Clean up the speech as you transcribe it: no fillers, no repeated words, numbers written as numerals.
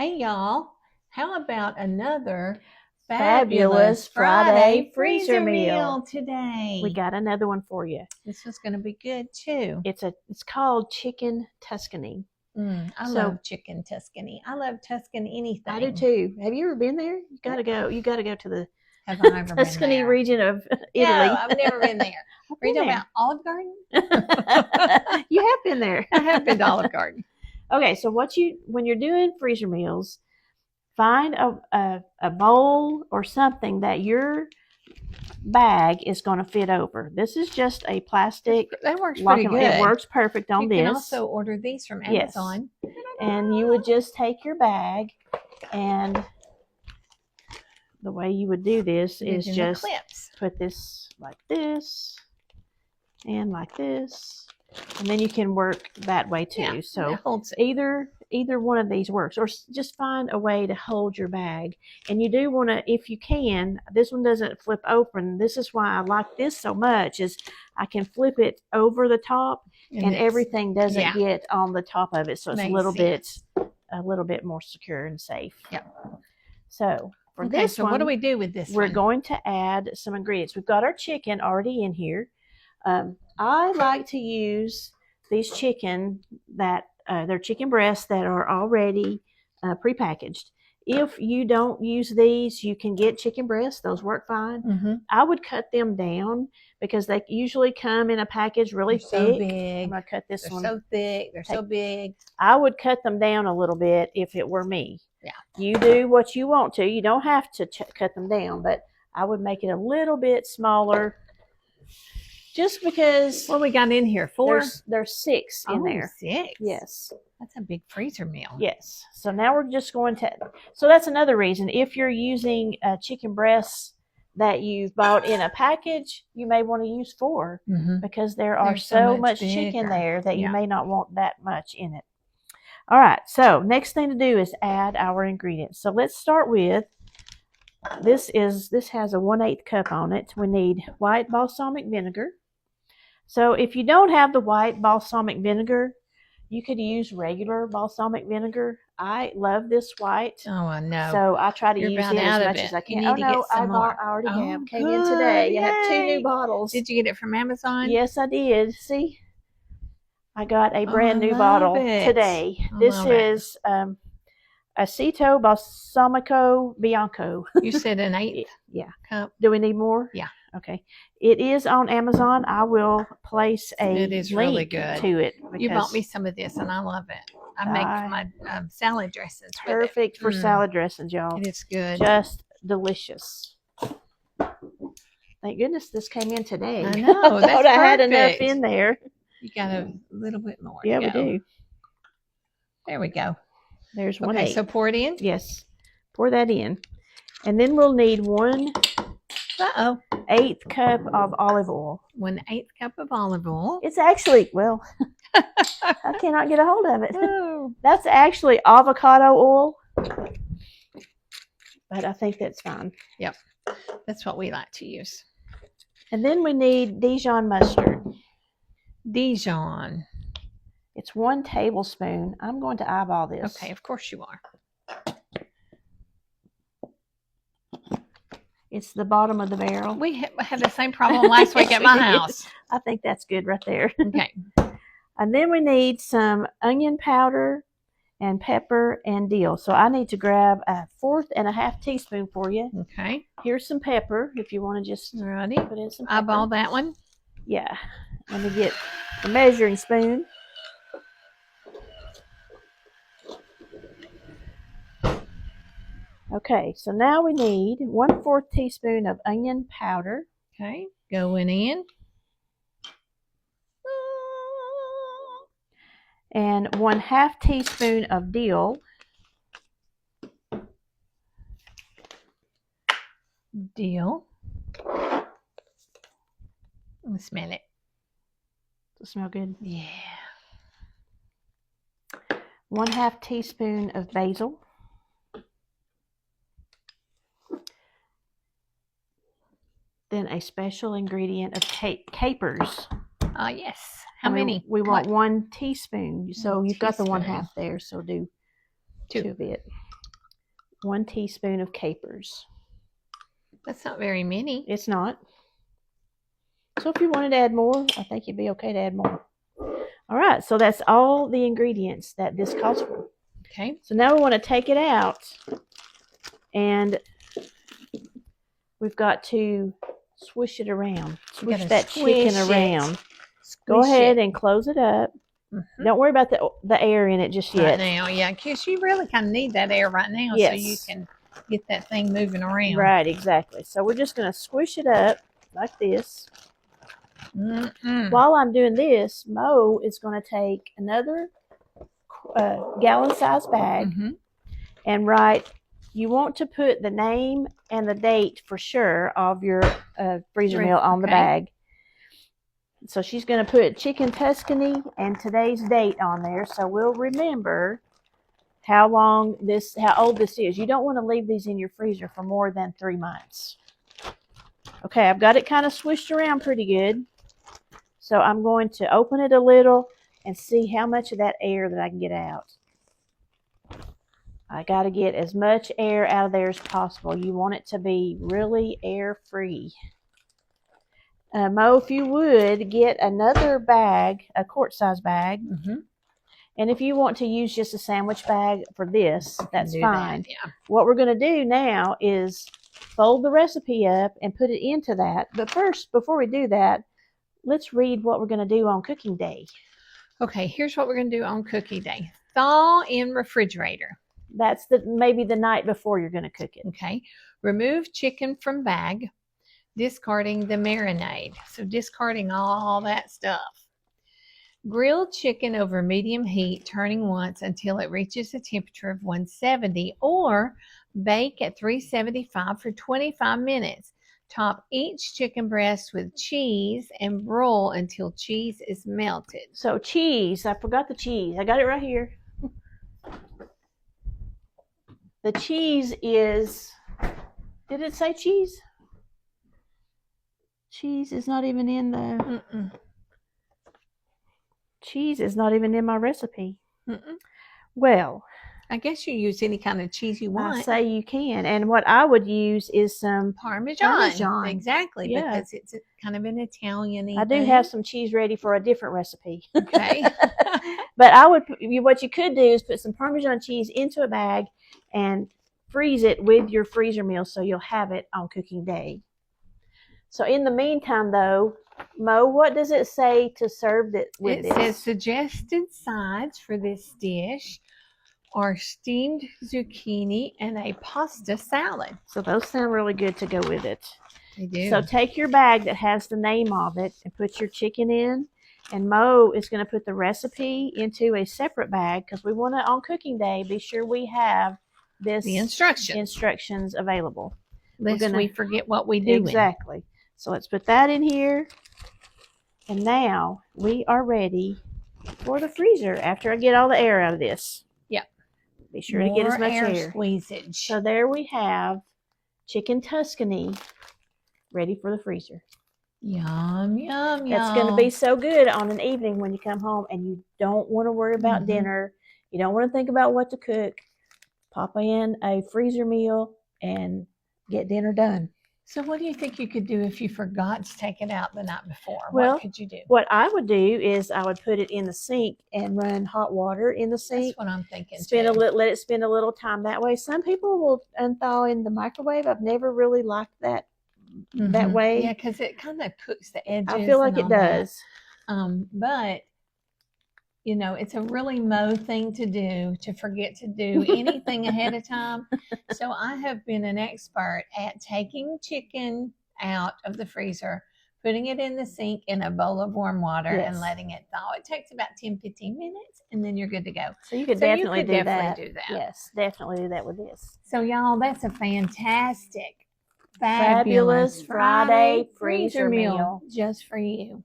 Hey y'all, how about another Fabulous Friday freezer meal today? We got another one for you. This is going to be good too. It's called chicken Tuscany. I love chicken Tuscany. I love Tuscan anything. I do too. Have you ever been there? You gotta go. You gotta go to the Have I ever Tuscany been there? region of Italy. No, I've never been there. Are you talking about Olive Garden? You have been there. I have been to Olive Garden. Okay, so when you're doing freezer meals, find a bowl or something that your bag is going to fit over. This is just a plastic. That works pretty good. It works perfect on this. You can also order these from Amazon. Yes. And you would just take your bag, and the way you would do this is just put this like this and like this. And then you can work that way too. Yeah, so either one of these works, or just find a way to hold your bag. And you do want to, if you can, this one doesn't flip open. This is why I like this so much, is I can flip it over the top and everything doesn't get on the top of it. So it's a little bit more secure and safe. Yeah. So for this one, what do we do with this We're going to add some ingredients. We've got our chicken already in here. I like to use these chicken that they're chicken breasts that are already prepackaged. If you don't use these, you can get chicken breasts. Those work fine. Mm-hmm. I would cut them down because they usually come in a package really thick. So big. I'm going to cut this one. They're so thick. They're so big. I would cut them down a little bit if it were me. Yeah. You do what you want to. You don't have to cut them down, but I would make it a little bit smaller. Just because. What we got in here? 4? There's 6 in there. 6? Yes. That's a big freezer meal. Yes. So now we're just going to. So that's another reason. If you're using chicken breasts that you've bought in a package, you may want to use 4 because there's so much chicken there that you may not want that much in it. All right. So next thing to do is add our ingredients. So let's start with. This has a 1/8 cup on it. We need white balsamic vinegar. So if you don't have the white balsamic vinegar, you could use regular balsamic vinegar. I love this white. Oh, I know. So I try to use it as much as I can. You need to get some more. I already have. Came in today. I have 2 new bottles. Did you get it from Amazon? Yes, I did. See? I got a brand new bottle today. This is Aceto Balsamico Bianco. You said an 1/8 cup. Do we need more? Yeah. Okay. It is on Amazon. I will place a link really good to it. You bought me some of this, and I love it. I make my salad dressings with it. Perfect for salad dressings, y'all. It is good. Just delicious. Thank goodness this came in today. I know. That's I had enough in there. You got a little bit more. Yeah, we do. There we go. There's 1/8. Okay, so pour it in? Yes. Pour that in. And then we'll need 1/8 cup of olive oil. 1/8 cup of olive oil. It's actually, well, I cannot get a hold of it. Oh. That's actually avocado oil. But I think that's fine. Yep. That's what we like to use. And then we need Dijon mustard. Dijon. It's 1 tablespoon. I'm going to eyeball this. Okay, of course you are. It's the bottom of the barrel. We had the same problem last week at my house. I think that's good right there. Okay. And then we need some onion powder and pepper and dill. So I need to grab 1/4 and 1/2 teaspoon for you. Okay. Here's some pepper if you want to just put in some pepper. Eyeball that one? Yeah. Let me get the measuring spoon. Okay, so now we need 1/4 teaspoon of onion powder. Okay, going in. And 1/2 teaspoon of dill. Dill. Let me smell it. Does it smell good? Yeah. 1/2 teaspoon of basil. Then a special ingredient of capers. Yes. How many? We want 1 teaspoon. So you've got the 1/2 there. So do 2 of it. 1 teaspoon of capers. That's not very many. It's not. So if you wanted to add more, I think it'd be okay to add more. All right, so that's all the ingredients that this calls for. Okay. So now we want to take it out, and we've got to swish it around. Swish that chicken around. Go ahead and close it up. Mm-hmm. Don't worry about the air in it just yet. Right now, yeah, because you really kind of need that air right now, yes, so you can get that thing moving around. Right, exactly. So we're just going to squish it up like this. While I'm doing this, Mo is going to take another gallon-sized bag and write. You want to put the name and the date for sure of your freezer meal on the bag. So she's going to put chicken Tuscany and today's date on there, so we'll remember how old this is. You don't want to leave these in your freezer for more than 3 months. Okay, I've got it kind of swished around pretty good. So I'm going to open it a little and see how much of that air that I can get out. I got to get as much air out of there as possible. You want it to be really air-free. Mo, if you would, get another bag, a quart-size bag. And if you want to use just a sandwich bag for this, that's fine. Yeah. What we're going to do now is fold the recipe up and put it into that. But first, before we do that, let's read what we're going to do on cooking day. Okay, here's what we're going to do on cooking day. Thaw in refrigerator. That's maybe the night before you're going to cook it. Okay. Remove chicken from bag, discarding the marinade. So discarding all that stuff. Grill chicken over medium heat, turning once until it reaches a temperature of 170, or bake at 375 for 25 minutes. Top each chicken breast with cheese and broil until cheese is melted. So cheese, I forgot the cheese. I got it right here. The cheese is, did it say cheese? Cheese is not even in the, cheese is not even in my recipe. Well, I guess you use any kind of cheese you want. I say you can. And what I would use is some Parmesan. Exactly, because it's kind of an Italian-y I do have some cheese ready for a different recipe. Okay. But what you could do is put some Parmesan cheese into a bag and freeze it with your freezer meal so you'll have it on cooking day. So in the meantime, though, Mo, what does it say to serve it with this? It says suggested sides for this dish are steamed zucchini and a pasta salad. So those sound really good to go with it. They do. So take your bag that has the name of it and put your chicken in. And Mo is going to put the recipe into a separate bag because we want to, on cooking day, be sure we have the instructions available. Lest we forget what we do. Exactly. So let's put that in here. And now we are ready for the freezer after I get all the air out of this. Yep. Be sure to get as much air. Squeezage. So there we have chicken Tuscany ready for the freezer. Yum, yum, yum. That's going to be so good on an evening when you come home and you don't want to worry about dinner. You don't want to think about what to cook. Pop in a freezer meal and get dinner done. So what do you think you could do if you forgot to take it out the night before? Well, what could you do? What I would do is I would put it in the sink and run hot water in the sink. That's what I'm thinking. Let it spend a little time that way. Some people will unthaw in the microwave. I've never really liked that way. Yeah, because it kind of cooks the edges. I feel like it does. But you know, it's a really Mo thing to do, to forget to do anything ahead of time. So I have been an expert at taking chicken out of the freezer, putting it in the sink in a bowl of warm water and letting it thaw. It takes about 10-15 minutes and then you're good to go. So you could definitely do that. Yes, definitely do that with this. So y'all, that's a fantastic, fabulous Friday freezer meal just for you.